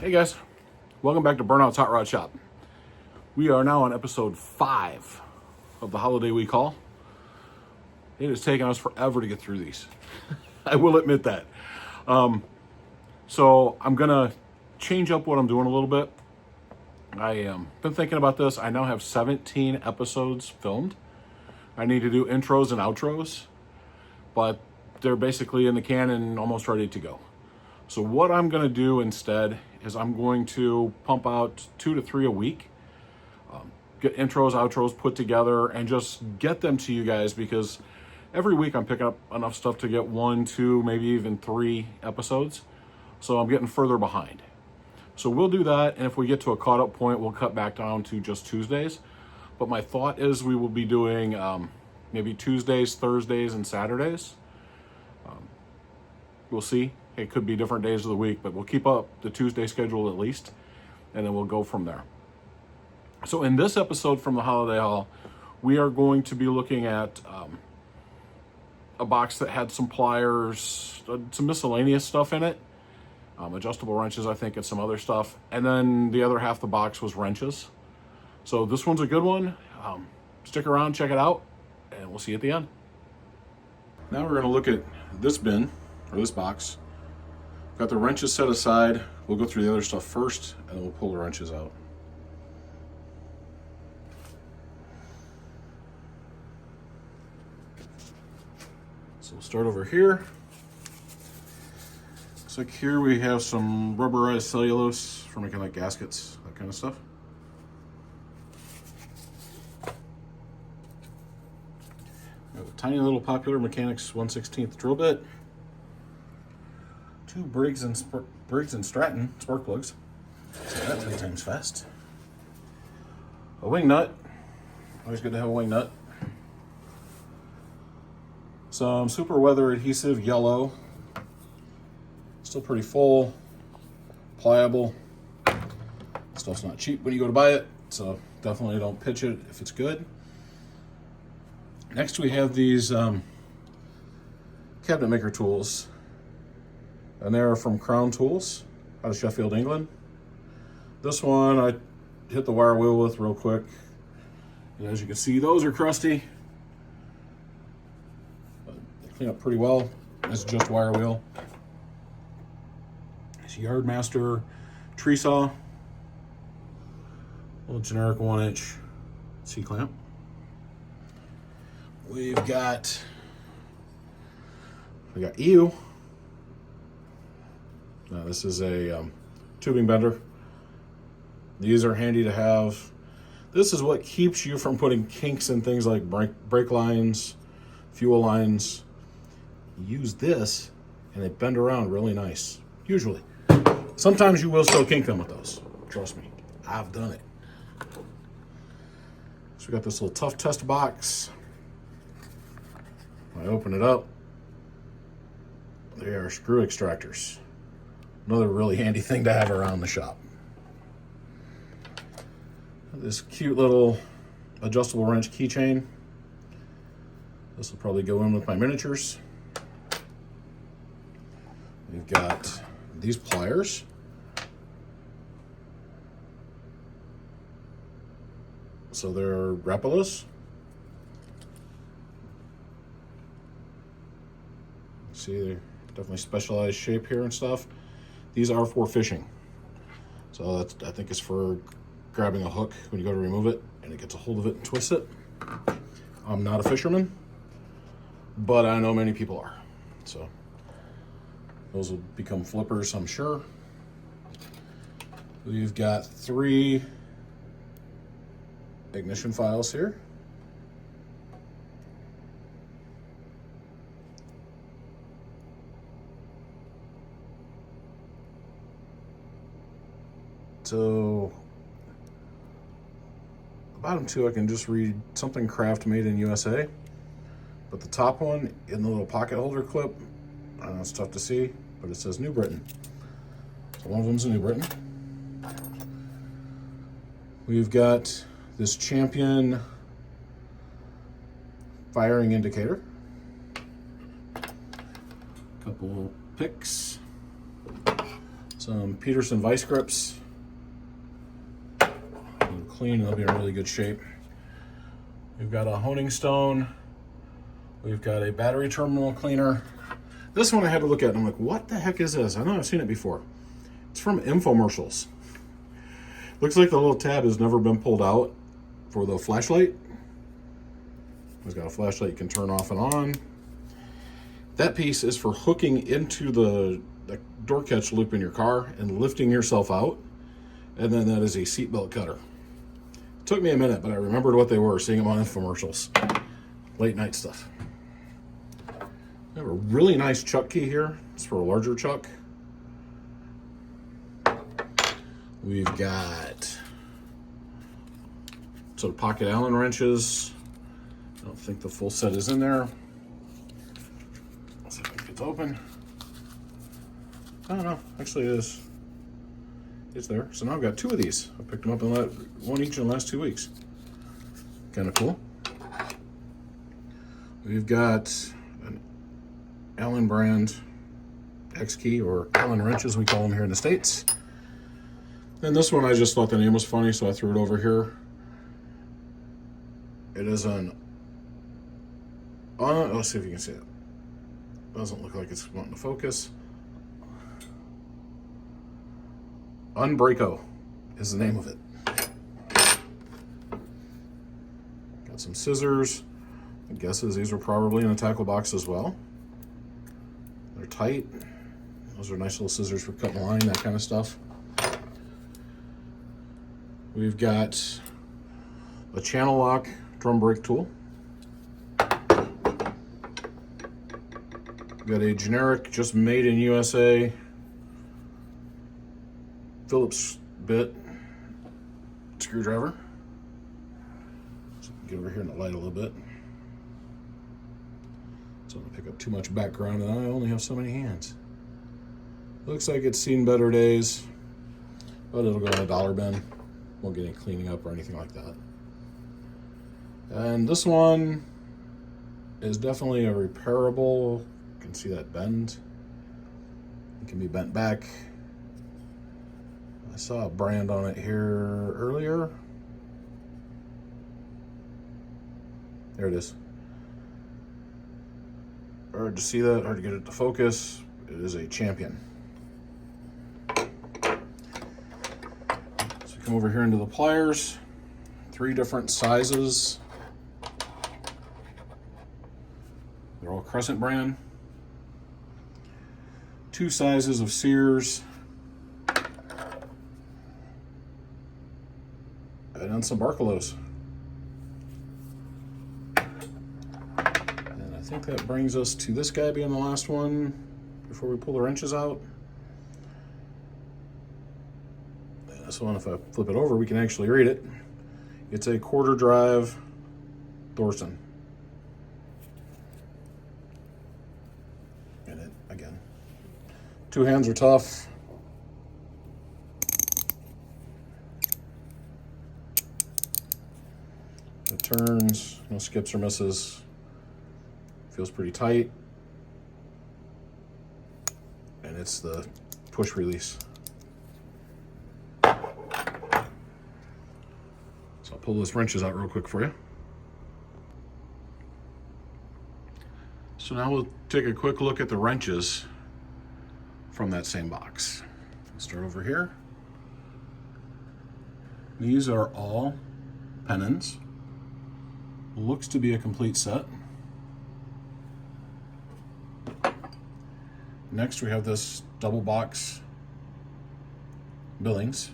Hey guys, welcome back to Burnout's Hot Rod Shop. We are now on episode 5 of the holiday week haul. It has taken us forever to get through these. I will admit that. So I'm gonna change up what I'm doing a little bit. I been thinking about this. I now have 17 episodes filmed. I need to do intros and outros, but they're basically in the can and almost ready to go. So what I'm going to do instead is I'm going to pump out 2 to 3 a week, get intros, outros put together, and just get them to you guys, because every week I'm picking up enough stuff to get 1, 2, maybe even 3 episodes. So I'm getting further behind. So we'll do that, and if we get to a caught up point, we'll cut back down to just Tuesdays. But my thought is we will be doing maybe Tuesdays, Thursdays, and Saturdays. We'll see. It could be different days of the week, but we'll keep up the Tuesday schedule at least, and then we'll go from there. So in this episode from the Holiday Haul, we are going to be looking at a box that had some pliers, some miscellaneous stuff in it, adjustable wrenches, I think, and some other stuff. And then the other half of the box was wrenches. So this one's a good one. Stick around, check it out, and we'll see you at the end. Now we're going to look at this bin, or this box. Got the wrenches set aside. We'll go through the other stuff first, and then we'll pull the wrenches out. So we'll start over here. Looks like here we have some rubberized cellulose for making like gaskets, that kind of stuff. We have a tiny little Popular Mechanics 1/16 drill bit. 2 Briggs and Stratton spark plugs. So that 3 times fast. A wing nut. Always good to have a wing nut. Some super weather adhesive yellow. Still pretty full. Pliable. Stuff's not cheap when you go to buy it, so definitely don't pitch it if it's good. Next we have these cabinet maker tools. And they're from Crown Tools out of Sheffield, England. This one I hit the wire wheel with real quick. And as you can see, those are crusty. But they clean up pretty well. This is just wire wheel. It's Yardmaster tree saw. Little generic 1-inch C-clamp. We got EU. Now this is a tubing bender. These are handy to have. This is what keeps you from putting kinks in things like brake lines, fuel lines. You use this and they bend around really nice, usually. Sometimes you will still kink them with those. Trust me, I've done it. So we got this little tough test box. I open it up. They are screw extractors. Another really handy thing to have around the shop. This cute little adjustable wrench keychain. This will probably go in with my miniatures. We've got these pliers. So they're Rapalas. See, they're definitely specialized shape here and stuff. These are for fishing. So that's, I think, is for grabbing a hook when you go to remove it and it gets a hold of it and twists it. I'm not a fisherman, but I know many people are. So those will become flippers, I'm sure. We've got 3 ignition files here. So the bottom 2 I can just read something craft made in USA, but the top one in the little pocket holder clip, I know it's tough to see, but it says New Britain. So one of them's a New Britain. We've got this Champion firing indicator. Couple picks. Some Peterson vice grips. They'll clean and they'll be in really good shape. We've got a honing stone. We've got a battery terminal cleaner. This one I had to look at and I'm like, what the heck is this? I know I've seen it before. It's from infomercials. Looks like the little tab has never been pulled out for the flashlight. It's got a flashlight you can turn off and on. That piece is for hooking into the door catch loop in your car and lifting yourself out. And then that is a seatbelt cutter. It took me a minute, but I remembered what they were, seeing them on infomercials. Late night stuff. We have a really nice chuck key here. It's for a larger chuck. We've got some pocket Allen wrenches. I don't think the full set is in there. Let's see if I can get it open. I don't know. Actually, it is. It's there. So now I've got two of these. I picked them up in one each in the last 2 weeks. Kind of cool. We've got an Allen brand X key, or Allen wrench as we call them here in the States. And this one I just thought the name was funny, so I threw it over here. It is an let's see if you can see it. Doesn't look like it's wanting to focus. Unbreako is the name of it. Got some scissors. My guess is these are probably in a tackle box as well. They're tight. Those are nice little scissors for cutting line, that kind of stuff. We've got a channel lock drum brake tool. We've got a generic, just made in USA Phillips bit screwdriver. So get over here in the light a little bit. So I'm gonna pick up too much background and I only have so many hands. Looks like it's seen better days, but it'll go in a dollar bin. Won't get any cleaning up or anything like that. And this one is definitely a repairable. You can see that bend. It can be bent back. I saw a brand on it here earlier. There it is. Hard to see that, hard to get it to focus. It is a Champion. So come over here into the pliers. 3 different sizes. They're all Crescent brand. 2 sizes of Sears. And then some Barcalos. And I think that brings us to this guy being the last one before we pull the wrenches out. And this one, if I flip it over, we can actually read it. It's a 1/4 drive Thorson. And it, again, 2 hands are tough. It turns, no skips or misses. Feels pretty tight. And it's the push release. So I'll pull those wrenches out real quick for you. So now we'll take a quick look at the wrenches from that same box. Let's start over here. These are all pennons. Looks to be a complete set. Next we have this double box Billings.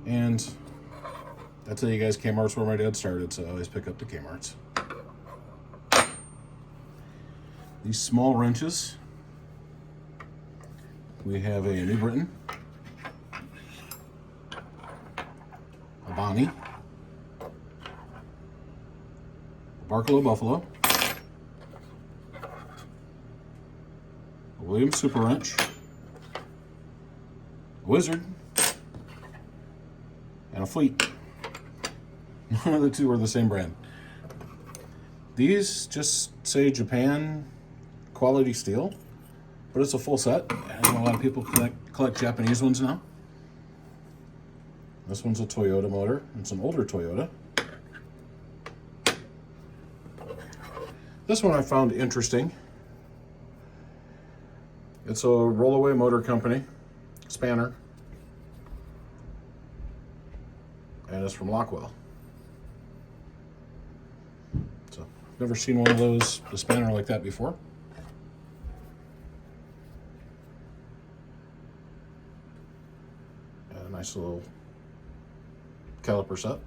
And I tell you guys, Kmart's where my dad started, so I always pick up the Kmart's. These small wrenches, we have a New Britain, a Bonnie, a Barcalo Buffalo, a Williams Super Wrench, a Wizard, and a Fleet. None of the two are the same brand. These just say Japan, quality steel, but it's a full set. And a lot of people collect Japanese ones now. This one's a Toyota motor. It's an older Toyota. This one I found interesting. It's a rollaway motor company, spanner, and it's from Lockwell. So, never seen one of those, a spanner like that before. And a nice little caliper set.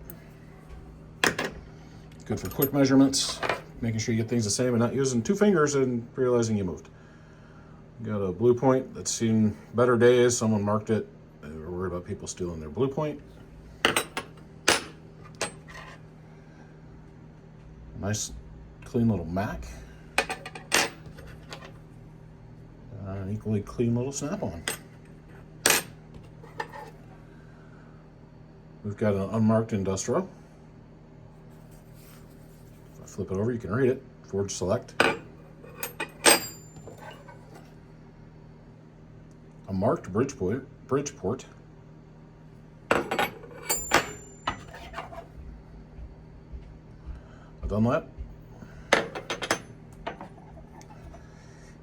Good for quick measurements, making sure you get things the same and not using 2 fingers and realizing you moved. Got a blue point that's seen better days. Someone marked it. They were worried about people stealing their blue point. Nice, clean little Mac. An equally clean little Snap-on. We've got an unmarked industrial. If I flip it over, you can read it. Forge Select. A marked Bridgeport. A Dunlap.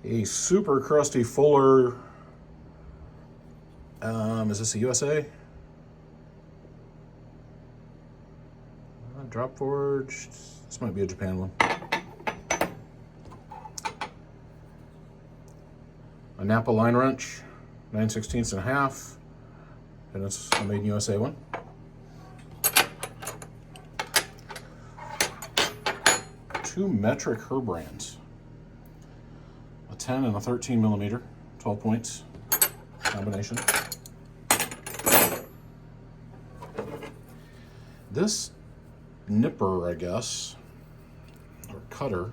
A super crusty Fuller. Is this a USA? Drop forged. This might be a Japan one. A Napa line wrench. 9/16 and a half, and it's a made in USA one. Two metric Herbrands, a 10 and a 13 millimeter, 12 points combination. This nipper, I guess, or cutter,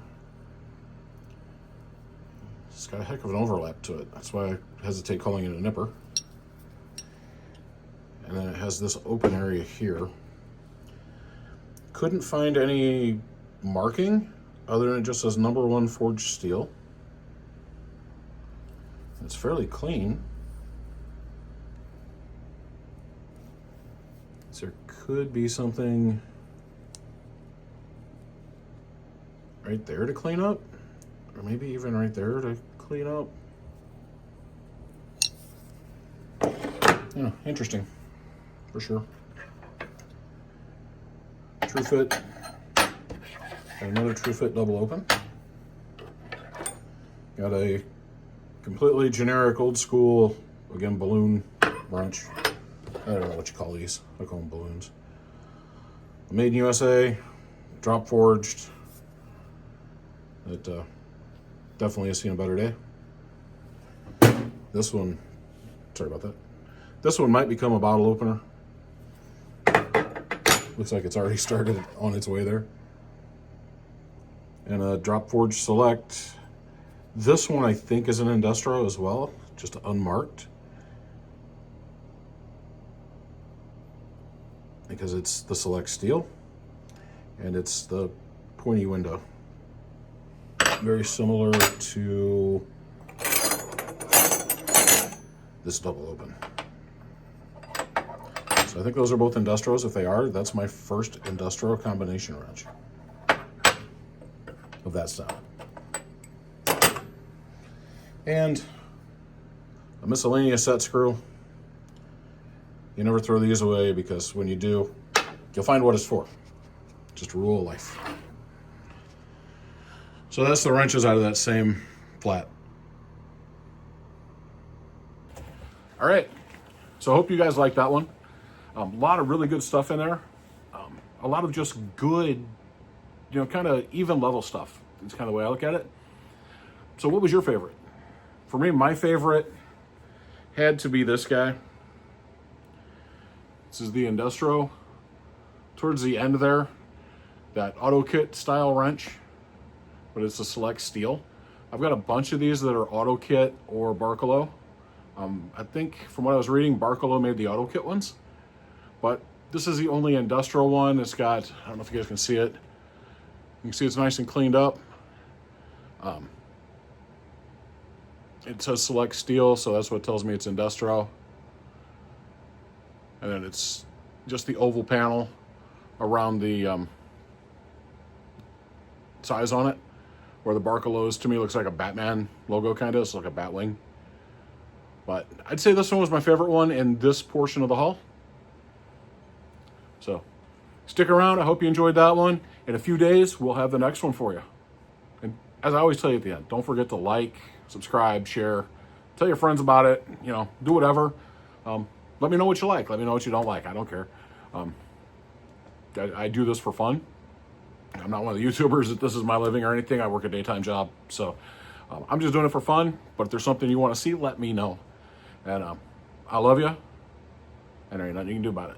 it's got a heck of an overlap to it. That's why I hesitate calling it a nipper. And then it has this open area here. Couldn't find any marking other than it just says #1 forged steel. It's fairly clean. So there could be something right there to clean up, or maybe even right there to clean up. Yeah, interesting, for sure. True fit. Got another True Fit double open. Got a completely generic, old school, again, balloon wrench. I don't know what you call these. I call them balloons. Made in USA, drop forged. It definitely has seen a better day. This one, sorry about that. This one might become a bottle opener. Looks like it's already started on its way there. And a drop forge select. This one I think is an industrial as well, just unmarked. Because it's the select steel and it's the pointy window. Very similar to this double open. So I think those are both industrials. If they are, that's my first industrial combination wrench of that style. And a miscellaneous set screw. You never throw these away, because when you do, you'll find what it's for. Just a rule of life. So that's the wrenches out of that same flat. All right, so I hope you guys like that one. A lot of really good stuff in there. A lot of just good, kind of even level stuff. It's kind of the way I look at it. So what was your favorite? For me, my favorite had to be this guy. This is the Industro. Towards the end there, that auto kit style wrench, but it's a select steel. I've got a bunch of these that are auto kit or Barkolo. I think from what I was reading, Barkolo made the auto kit ones, but this is the only industrial one. It's got, I don't know if you guys can see it. You can see it's nice and cleaned up. It says select steel, so that's what tells me it's industrial. And then it's just the oval panel around the size on it, where the Barcalos to me looks like a Batman logo, kind of. It's like a bat wing. But I'd say this one was my favorite one in this portion of the haul. So stick around. I hope you enjoyed that one. In a few days, we'll have the next one for you. And as I always tell you at the end, don't forget to like, subscribe, share, tell your friends about it. You know, do whatever. Let me know what you like. Let me know what you don't like. I don't care. I do this for fun. I'm not one of the YouTubers that this is my living or anything. I work a daytime job. So I'm just doing it for fun. But if there's something you want to see, let me know. And I love you. And there ain't nothing you can do about it.